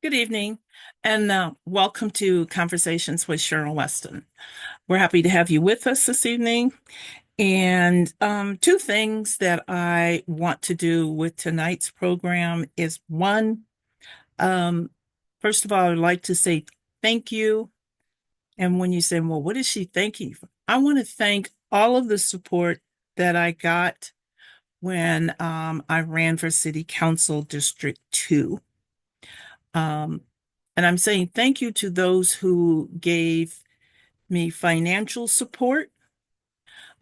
Good evening, and welcome to Conversations with Cheryl Weston. We're happy to have you with us this evening. And two things that I want to do with tonight's program is one, um, first of all, I'd like to say thank you. And when you say, well, what is she thanking you for? I want to thank all of the support that I got when I ran for City Council District 2. Um, and I'm saying thank you to those who gave me financial support.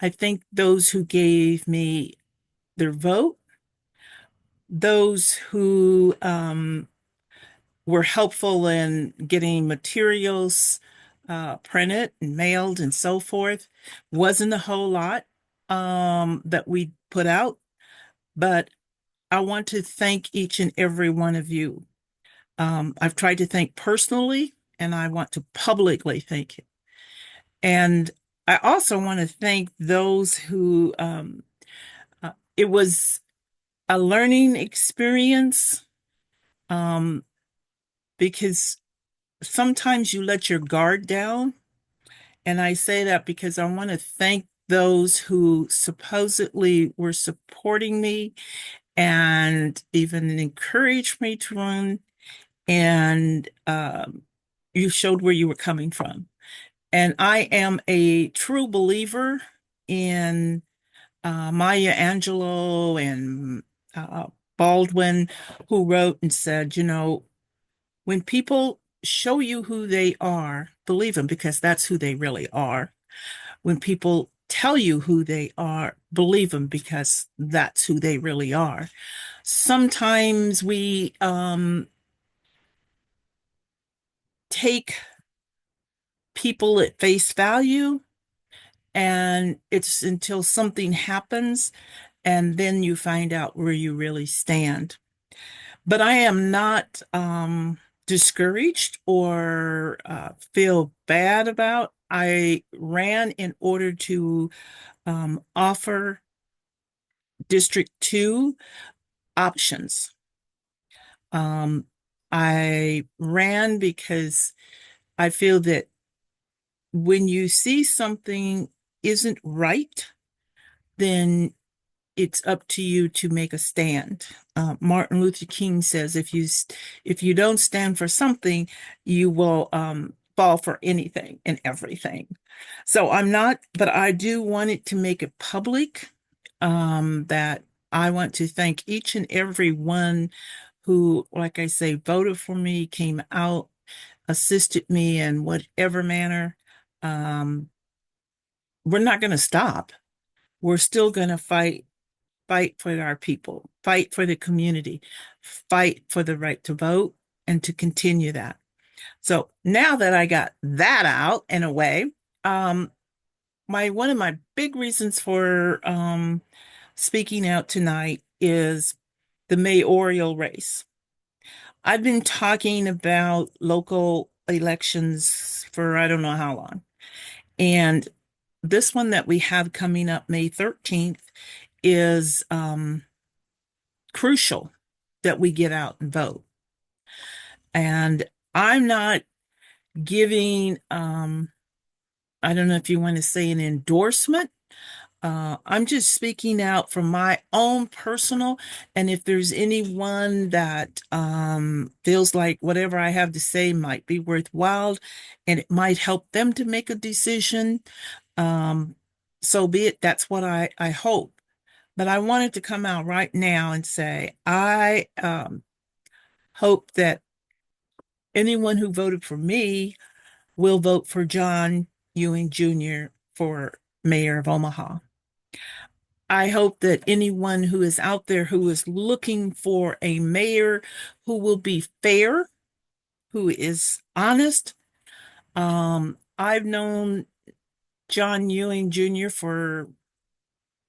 I think those who gave me their vote, those who were helpful in getting materials printed and mailed and so forth. Wasn't a whole lot that we put out, but I want to thank each and every one of you. I've tried to thank personally, and I want to publicly thank you. And I also want to thank those who, it was a learning experience, um, because sometimes you let your guard down. And I say that because I want to thank those who supposedly were supporting me and even encouraged me to run. And you showed where you were coming from. And I am a true believer in Maya Angelou and uh, Baldwin, who wrote and said, when people show you who they are, believe them because that's who they really are. When people tell you who they are, believe them because that's who they really are. Sometimes we take people at face value, and it's until something happens and then you find out where you really stand. But I am not discouraged or feel bad about. I ran in order to offer District 2 options. Um, I ran because I feel that when you see something isn't right, then it's up to you to make a stand. Martin Luther King says, if you don't stand for something, you will fall for anything and everything. So I'm not, but I do want it to make it public that I want to thank each and every one who, like I say, voted for me, came out, assisted me in whatever manner. Um, we're not going to stop. We're still going to fight for our people, fight for the community, fight for the right to vote, and to continue that. So now that I got that out in a way, um, my one of my big reasons for speaking out tonight is the mayoral race. I've been talking about local elections for I don't know how long. And this one that we have coming up May 13th is crucial that we get out and vote. And I'm not giving, I don't know if you want to say an endorsement. I'm just speaking out from my own personal, and if there's anyone that feels like whatever I have to say might be worthwhile and it might help them to make a decision, um, so be it. That's what I hope. But I wanted to come out right now and say, I hope that anyone who voted for me will vote for John Ewing Jr. for mayor of Omaha. I hope that anyone who is out there who is looking for a mayor who will be fair, who is honest. I've known John Ewing Jr. for,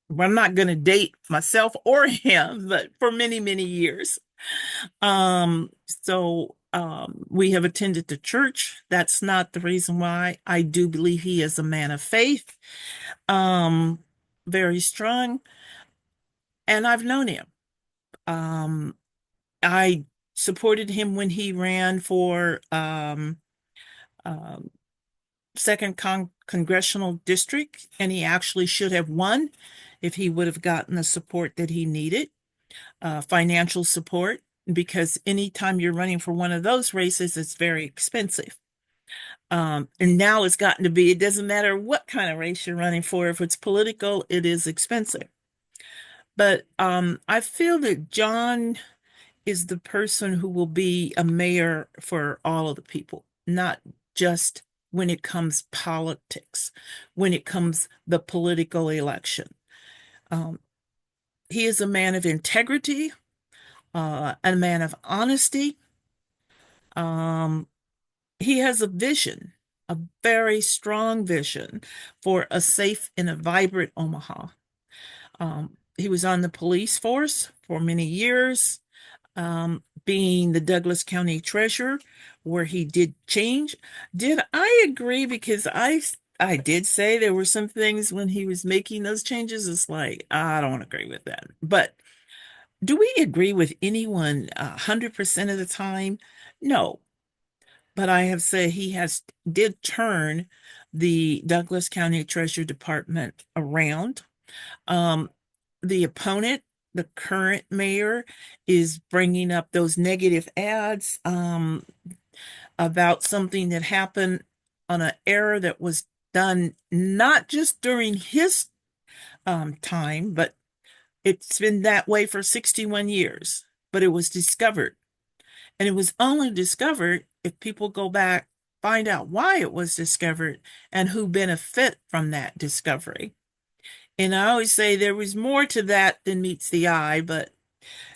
well, I'm not going to date myself or him, but for many, many years. We have attended the church. That's not the reason why. I do believe he is a man of faith, um, very strong, and I've known him. Um, I supported him when he ran for um, second congressional district, and he actually should have won if he would have gotten the support that he needed, financial support, because anytime you're running for one of those races, it's very expensive. And now it's gotten to be, it doesn't matter what kind of race you're running for. If it's political, it is expensive. But I feel that John is the person who will be a mayor for all of the people, not just when it comes politics, when it comes the political election. Um, he is a man of integrity, a man of honesty. Um, he has a vision, a very strong vision for a safe and a vibrant Omaha. He was on the police force for many years, being the Douglas County treasurer, where he did change. Did I agree? Because I did say there were some things when he was making those changes. It's like, I don't agree with that. But do we agree with anyone 100% of the time? No. But I have said he has did turn the Douglas County Treasurer Department around. Um, the opponent, the current mayor, is bringing up those negative ads about something that happened on an error that was done not just during his time, but it's been that way for 61 years. But it was discovered. And it was only discovered if people go back, find out why it was discovered and who benefit from that discovery. And I always say there was more to that than meets the eye, but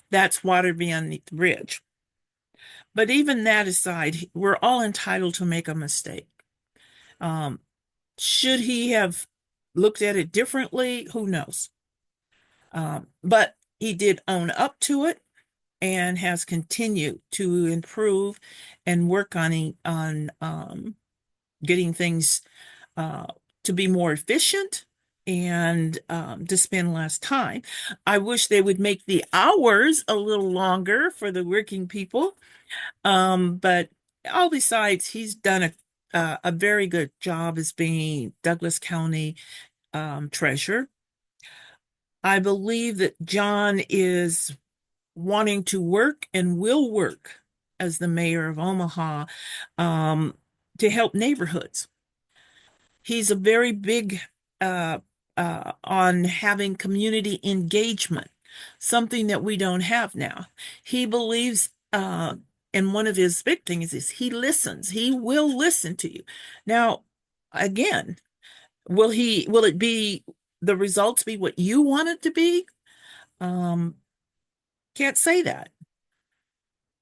that's water beneath the bridge. But even that aside, we're all entitled to make a mistake. Um, should he have looked at it differently? Who knows? But he did own up to it and has continued to improve and work on getting things uh, to be more efficient and to spend less time. I wish they would make the hours a little longer for the working people. But all besides, he's done a very good job as being Douglas County treasurer. I believe that John is wanting to work and will work as the mayor of Omaha um, to help neighborhoods. He's a very big on having community engagement, something that we don't have now. He believes, and one of his big things is he listens. He will listen to you. Now, again, will it be the results be what you want it to be? Um, can't say that.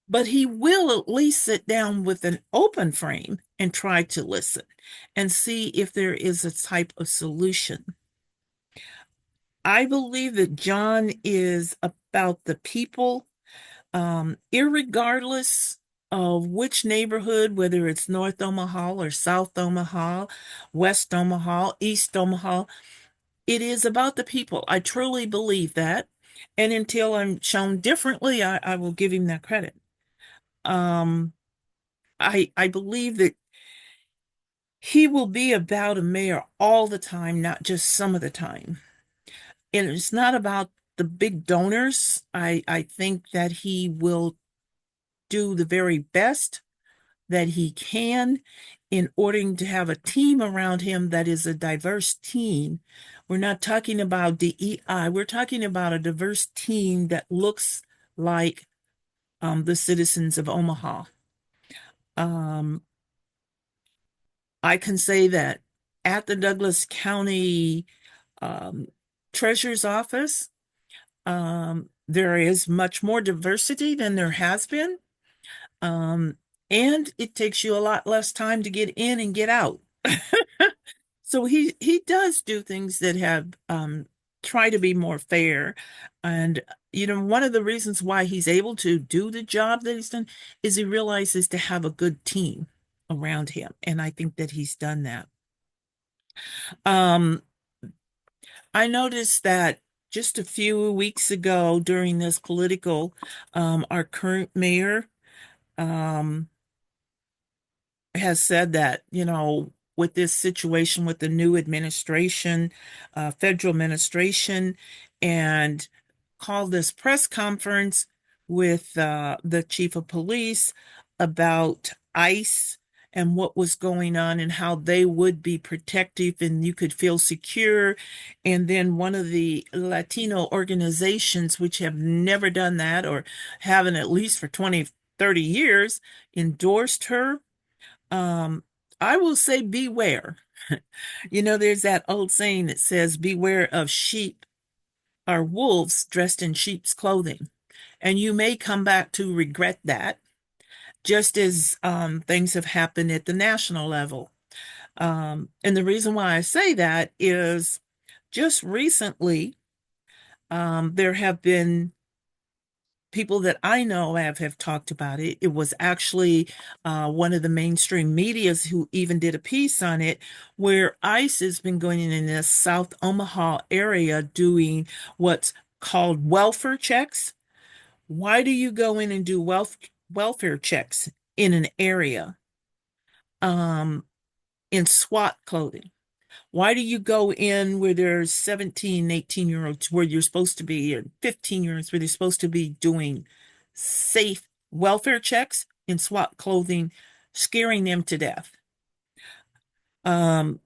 But he will at least sit down with an open frame and try to listen and see if there is a type of solution. I believe that John is about the people, irregardless of which neighborhood, whether it's North Omaha or South Omaha, West Omaha, East Omaha, it is about the people. I truly believe that. And until I'm shown differently, I will give him that credit. Um, I believe that he will be about a mayor all the time, not just some of the time. And it's not about the big donors. I think that he will do the very best that he can in order to have a team around him that is a diverse team. We're not talking about DEI. We're talking about a diverse team that looks like the citizens of Omaha. Um, I can say that at the Douglas County um, Treasurer's Office, there is much more diversity than there has been. Um, and it takes you a lot less time to get in and get out. So he does do things that have try to be more fair. And one of the reasons why he's able to do the job that he's done is he realizes to have a good team around him. And I think that he's done that. Um, I noticed that just a few weeks ago during this political, our current mayor, um, has said that, with this situation with the new administration, federal administration, and called this press conference with the chief of police about ICE and what was going on and how they would be protective and you could feel secure. And then one of the Latino organizations, which have never done that or haven't at least for 20, 30 years, endorsed her. um, I will say beware. There's that old saying that says, beware of sheep or wolves dressed in sheep's clothing. And you may come back to regret that, just as things have happened at the national level. And the reason why I say that is just recently, there have been people that I know have talked about it. It was actually one of the mainstream medias who even did a piece on it, where ICE has been going in this South Omaha area doing what's called welfare checks. Why do you go in and do welfare checks in an area um, in SWAT clothing? Why do you go in where there's 17, 18-year-olds where you're supposed to be, or 15-year-olds where they're supposed to be doing safe welfare checks in SWAT clothing, scaring them to death? Um,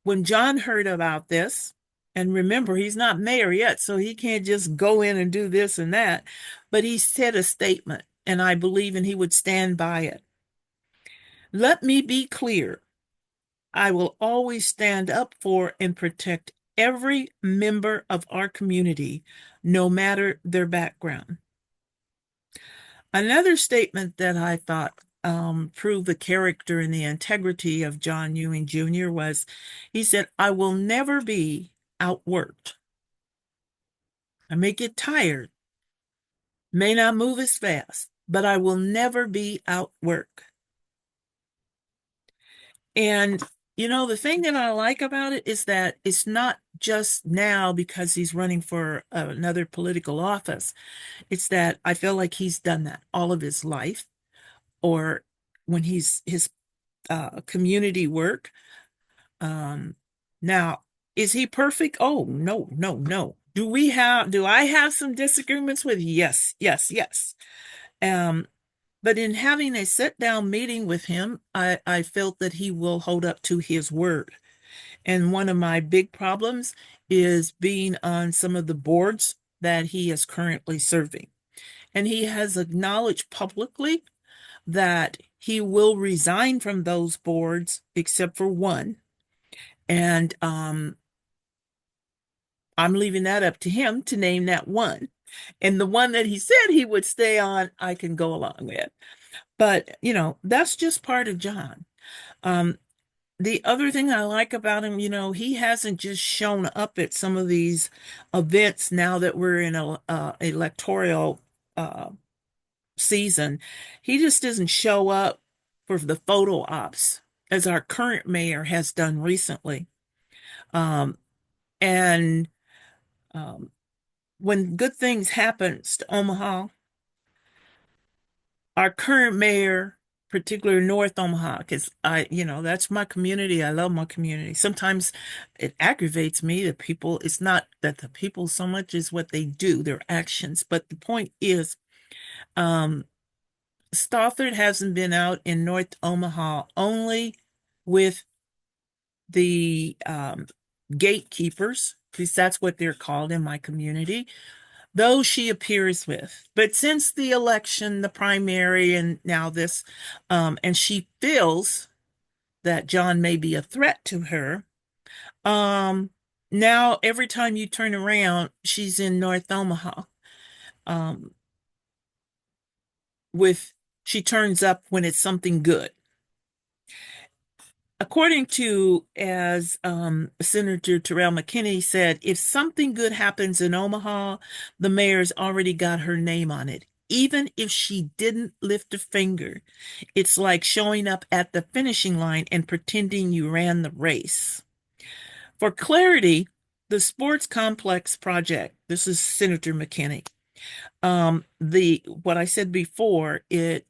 when John heard about this, and remember, he's not mayor yet, so he can't just go in and do this and that, but he said a statement, and I believe and he would stand by it. Let me be clear. I will always stand up for and protect every member of our community, no matter their background. Another statement that I thought proved the character and the integrity of John Ewing Jr. was, he said, I will never be outworked. I may get tired, may not move as fast, but I will never be outworked. And the thing that I like about it is that it's not just now because he's running for another political office. It's that I feel like he's done that all of his life, or when he's his community work. Um, Now, is he perfect? Oh, no, no, no. Do I have some disagreements with? Yes, yes, yes. Um, but in having a sit down meeting with him, I felt that he will hold up to his word. And one of my big problems is being on some of the boards that he is currently serving. And he has acknowledged publicly that he will resign from those boards except for one. And I'm leaving that up to him to name that one. And the one that he said he would stay on, I can go along with. But, that's just part of John. Um, the other thing I like about him, he hasn't just shown up at some of these events now that we're in a electoral uh, season. He just doesn't show up for the photo ops, as our current mayor has done recently. Um, and um, when good things happens to Omaha, our current mayor, particularly North Omaha, because that's my community. I love my community. Sometimes it aggravates me that it's not that the people so much as what they do, their actions. But the point is, Stothard hasn't been out in North Omaha only with the gatekeepers, because that's what they're called in my community, those she appears with. But since the election, the primary, and now this, and she feels that John may be a threat to her, now every time you turn around, she's in North Omaha. Um, she turns up when it's something good. According to, as Senator Terrell McKinney said, if something good happens in Omaha, the mayor's already got her name on it. Even if she didn't lift a finger, it's like showing up at the finishing line and pretending you ran the race. For clarity, the sports complex project, this is Senator McKinney. The what I said before, it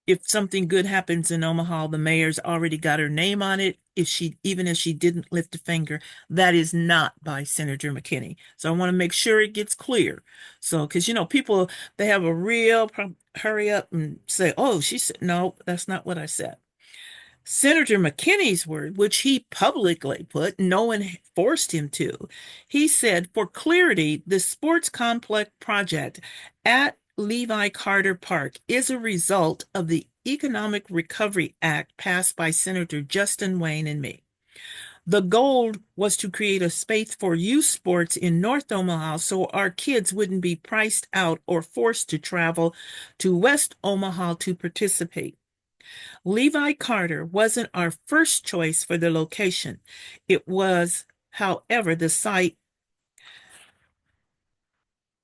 if something good happens in Omaha, the mayor's already got her name on it. Even if she didn't lift a finger, that is not by Senator McKinney. So I want to make sure it gets clear. So, because people, they have a real hurry up and say, oh, she said, no, that's not what I said. Senator McKinney's word, which he publicly put, no one forced him to. He said, for clarity, the sports complex project at Levi Carter Park is a result of the Economic Recovery Act passed by Senator Justin Wayne and me. The goal was to create a space for youth sports in North Omaha so our kids wouldn't be priced out or forced to travel to West Omaha to participate. Levi Carter wasn't our first choice for the location. It was, however, the site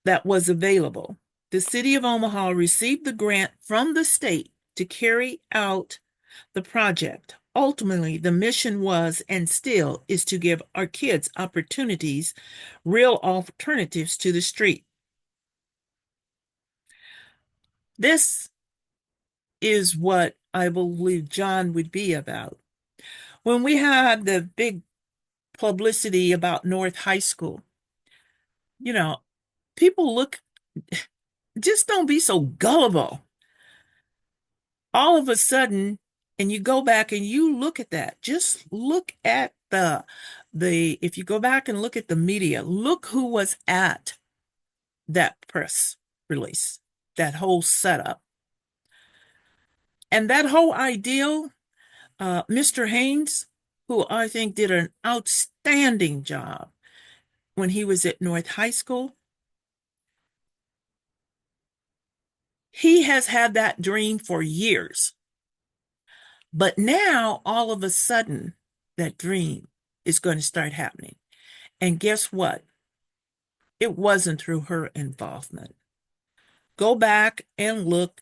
that was available. The city of Omaha received the grant from the state to carry out the project. Ultimately, the mission was and still is to give our kids opportunities, real alternatives to the street. This is what I believe John would be about. When we had the big publicity about North High School, you know, people just don't be so gullible. All of a sudden, and you go back and you look at that, just look at if you go back and look at the media, look who was at that press release, that whole setup. And that whole ideal, Mr. Haynes, who I think did an outstanding job when he was at North High School, he has had that dream for years. But now, all of a sudden, that dream is going to start happening. And guess what? It wasn't through her involvement. Go back and look,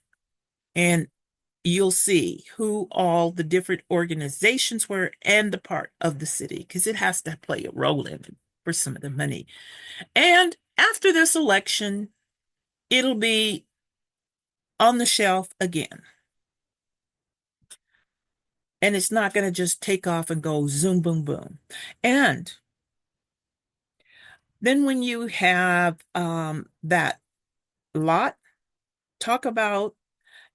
and you'll see who all the different organizations were and the part of the city, because it has to play a role in it for some of the money. And after this election, it'll be on the shelf again. And it's not going to just take off and go zoom, boom, boom. And then when you have that lot, talk about,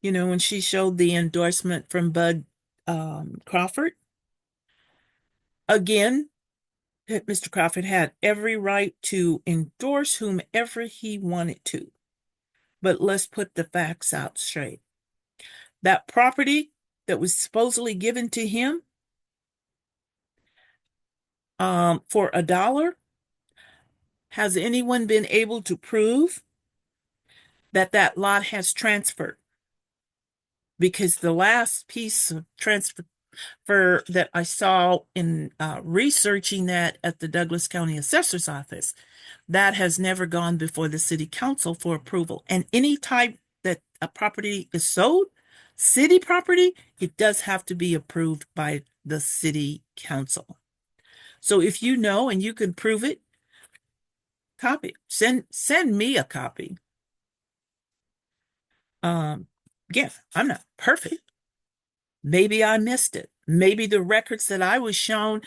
when she showed the endorsement from Bud Crawford, again, Mr. Crawford had every right to endorse whomever he wanted to. But let's put the facts out straight. That property that was supposedly given to him for $1, has anyone been able to prove that that lot has transferred? Because the last piece of transfer that I saw in researching that at the Douglas County Assessor's Office, that has never gone before the City Council for approval. And any type that a property is sold, city property, it does have to be approved by the City Council. So if you know and you can prove it, copy. Send me a copy. Yeah, I'm not perfect. Maybe I missed it. Maybe the records that I was shown,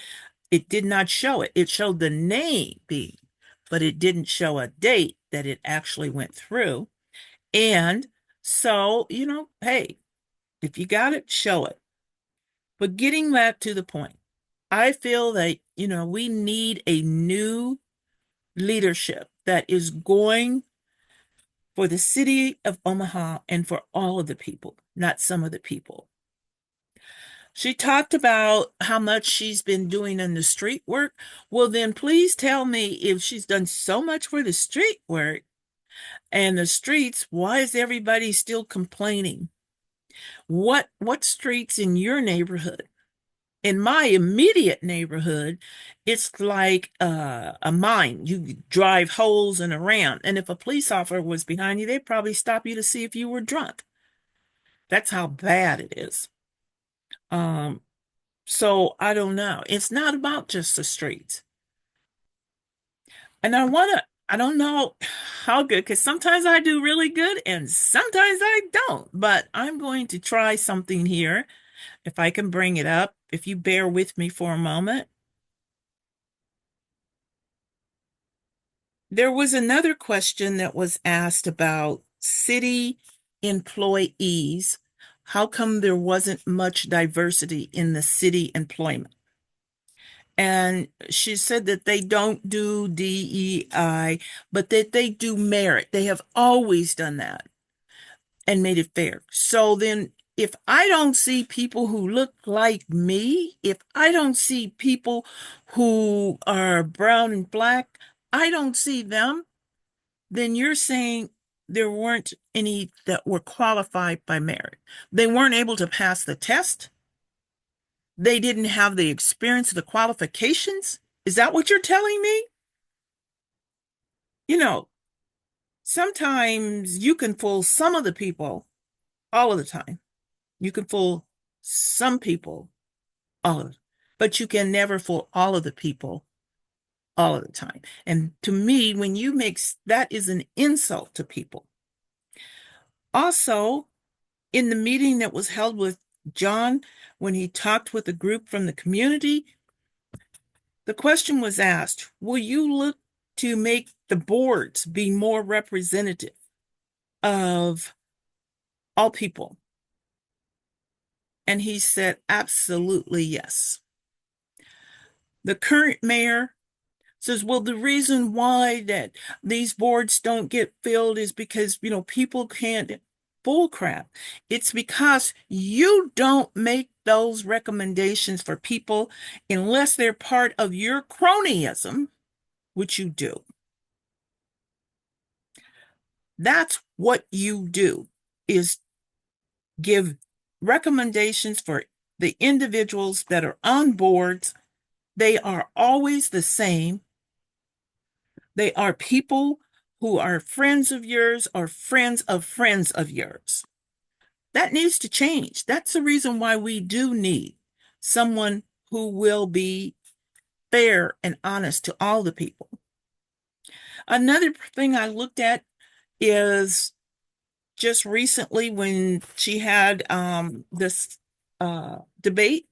it did not show it. It showed the name being, but it didn't show a date that it actually went through. And so, hey, if you got it, show it. But getting back to the point, I feel that, we need a new leadership that is going for the city of Omaha and for all of the people, not some of the people. She talked about how much she's been doing in the street work. Well, then please tell me, if she's done so much for the street work and the streets, why is everybody still complaining? What streets in your neighborhood? In my immediate neighborhood, it's like a mine. You drive holes and around. And if a police officer was behind you, they'd probably stop you to see if you were drunk. That's how bad it is. So I don't know. It's not about just the streets. And I don't know how good, because sometimes I do really good and sometimes I don't. But I'm going to try something here. If I can bring it up, if you bear with me for a moment. There was another question that was asked about city employees. How come there wasn't much diversity in the city employment? And she said that they don't do DEI, but that they do merit. They have always done that and made it fair. So then, if I don't see people who look like me, if I don't see people who are brown and black, I don't see them, then you're saying there weren't any that were qualified by merit. They weren't able to pass the test. They didn't have the experience, the qualifications. Is that what you're telling me? You know, sometimes you can fool some of the people all of the time. You can fool some people all of it, but you can never fool all of the people all of the time. And to me, when you that is an insult to people. Also, in the meeting that was held with John, when he talked with a group from the community, the question was asked, will you look to make the boards be more representative of all people? And he said, absolutely yes. The current mayor says, well, the reason why that these boards don't get filled is because, people can't. Bull crap. It's because you don't make those recommendations for people unless they're part of your cronyism, which you do. That's what you do, is give recommendations for the individuals that are on boards. They are always the same. They are people who are friends of yours or friends of yours. That needs to change. That's the reason why we do need someone who will be fair and honest to all the people. Another thing I looked at is just recently when she had this debate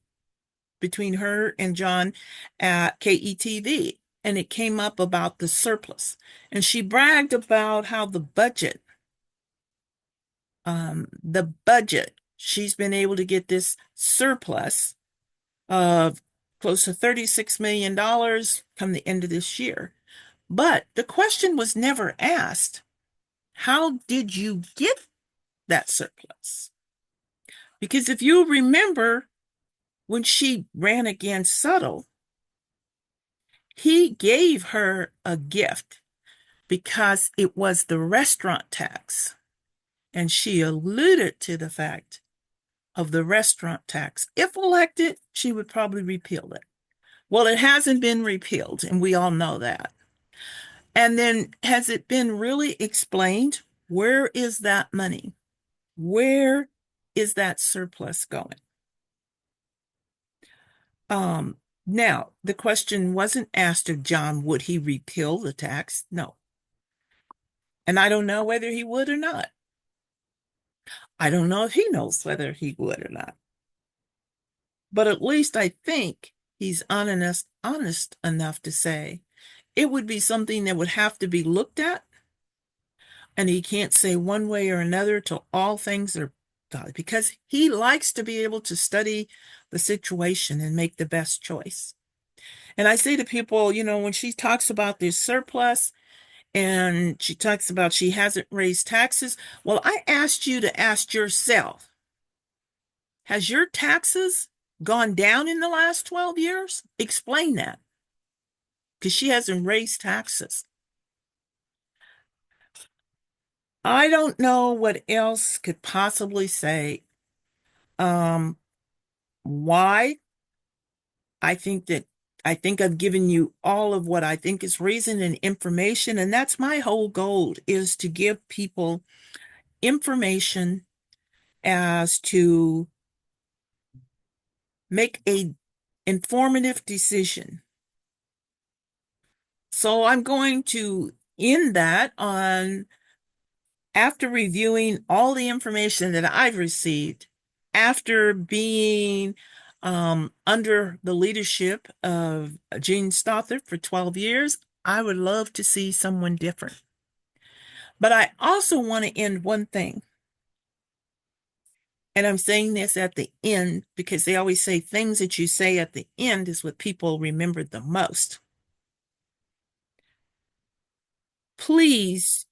between her and John at KETV, and it came up about the surplus. And she bragged about how the budget, she's been able to get this surplus of close to $36 million come the end of this year. But the question was never asked, how did you get that surplus? Because if you remember, when she ran against Subtle, he gave her a gift because it was the restaurant tax. And she alluded to the fact of the restaurant tax. If elected, she would probably repeal it. Well, it hasn't been repealed, and we all know that. And then, has it been really explained? Where is that money? Where is that surplus going? Now, the question wasn't asked of John, would he repeal the tax? No. And I don't know whether he would or not. I don't know if he knows whether he would or not. But at least I think he's honest enough to say it would be something that would have to be looked at. And he can't say one way or another till all things are done, because he likes to be able to study the situation and make the best choice. And I say to people, when she talks about this surplus and she talks about she hasn't raised taxes, well, I asked you to ask yourself, has your taxes gone down in the last 12 years? Explain that. Because she hasn't raised taxes. I don't know what else could possibly say. Why? I think I've given you all of what I think is reason and information, and that's my whole goal, is to give people information as to make a informative decision. So I'm going to end that on after reviewing all the information that I've received, after being under the leadership of Gene Stothard for 12 years, I would love to see someone different. But I also want to end one thing. And I'm saying this at the end because they always say things that you say at the end is what people remember the most. Please,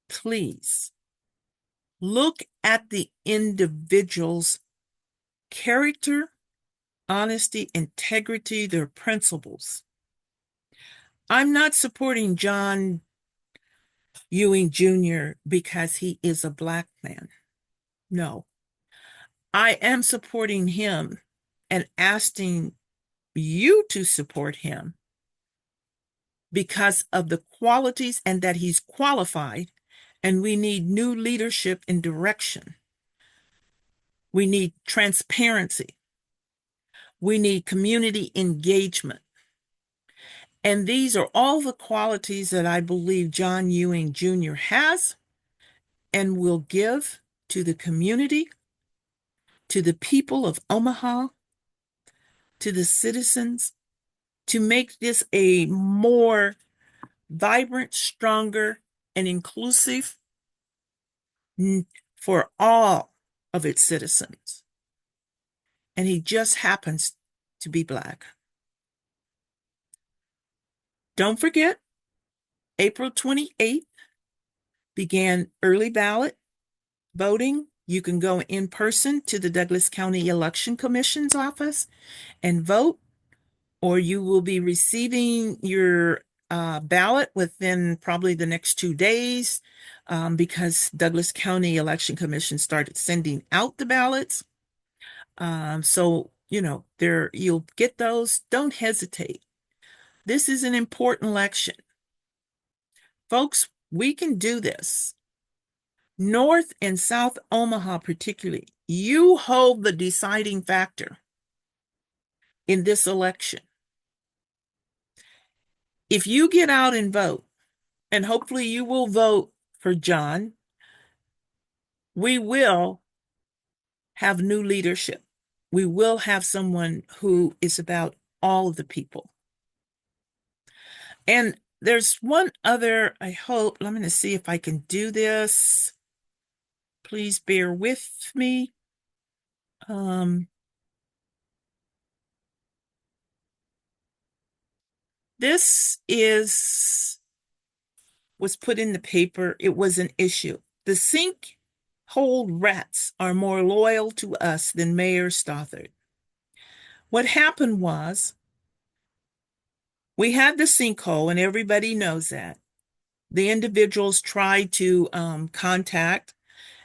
please look at the individual's character, honesty, integrity, their principles. I'm not supporting John Ewing Jr. because he is a Black man. No, I am supporting him and asking you to support him because of the qualities and that he's qualified, and we need new leadership and direction. We need transparency. We need community engagement. And these are all the qualities that I believe John Ewing Jr. has and will give to the community, to the people of Omaha, to the citizens, to make this a more vibrant, stronger, and inclusive for all of its citizens. And he just happens to be Black. Don't forget, April 28th began early ballot voting. You can go in person to the Douglas County Election Commission's office and vote, or you will be receiving your ballot within probably the next 2 days because Douglas County Election Commission started sending out the ballots. So, there you'll get those. Don't hesitate. This is an important election. Folks, we can do this. North and South Omaha, particularly, you hold the deciding factor in this election. If you get out and vote, and hopefully you will vote for John, we will have new leadership. We will have someone who is about all of the people. And there's one other, I hope, I'm going to see if I can do this. Please bear with me. This was put in the paper. It was an issue. The sinkhole rats are more loyal to us than Mayor Stothard. What happened was we had the sinkhole, and everybody knows that. The individuals tried to contact.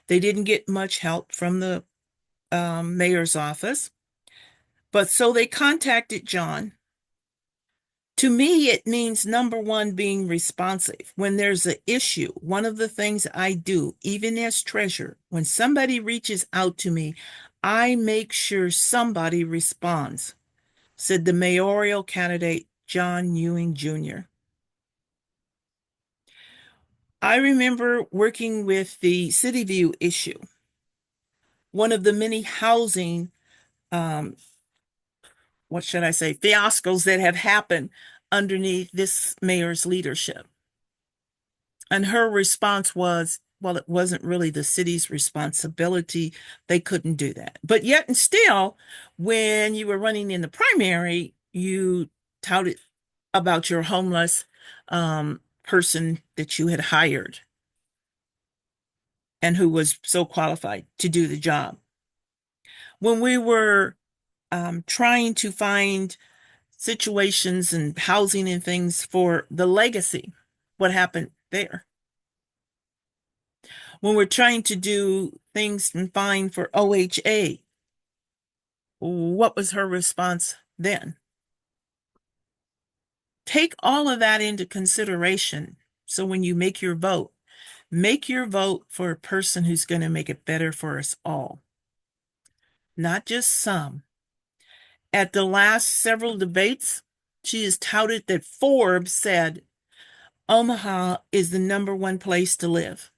They didn't get much help from the mayor's office. But so they contacted John. To me, it means number one, being responsive. When there's an issue, one of the things I do, even as treasurer, when somebody reaches out to me, I make sure somebody responds, said the mayoral candidate, John Ewing Jr. I remember working with the City View issue, one of the many housing, what should I say, fiascos that have happened underneath this mayor's leadership. And her response was, well, it wasn't really the city's responsibility. They couldn't do that. But yet and still, when you were running in the primary, you touted about your homeless person that you had hired and who was so qualified to do the job. When we were trying to find situations and housing and things for the legacy, what happened there? When we're trying to do things and find for OHA, what was her response then? Take all of that into consideration. So when you make your vote for a person who's going to make it better for us all, not just some. At the last several debates, she has touted that Forbes said Omaha is the number one place to live.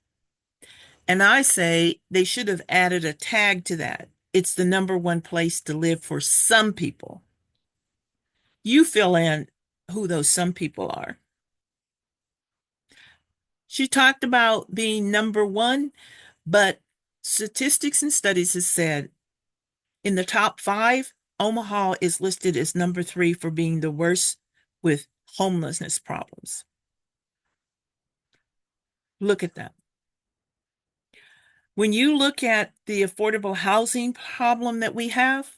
And I say they should have added a tag to that. It's the number one place to live for some people. You fill in who those some people are. She talked about being number one, but statistics and studies has said in the top five, Omaha is listed as number three for being the worst with homelessness problems. Look at that. When you look at the affordable housing problem that we have,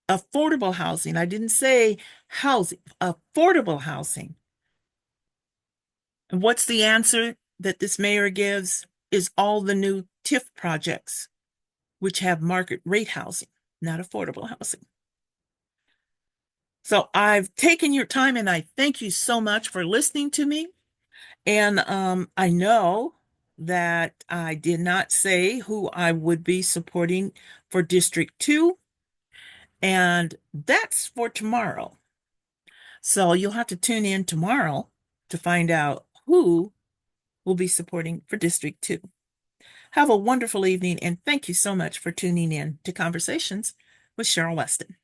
affordable housing, I didn't say housing, affordable housing. And what's the answer that this mayor gives is all the new TIF projects, which have market rate housing, not affordable housing. So I've taken your time and I thank you so much for listening to me. And I know that I did not say who I would be supporting for District 2, and that's for tomorrow. So you'll have to tune in tomorrow to find out who will be supporting for District 2. Have a wonderful evening, and thank you so much for tuning in to Conversations with Cheryl Weston.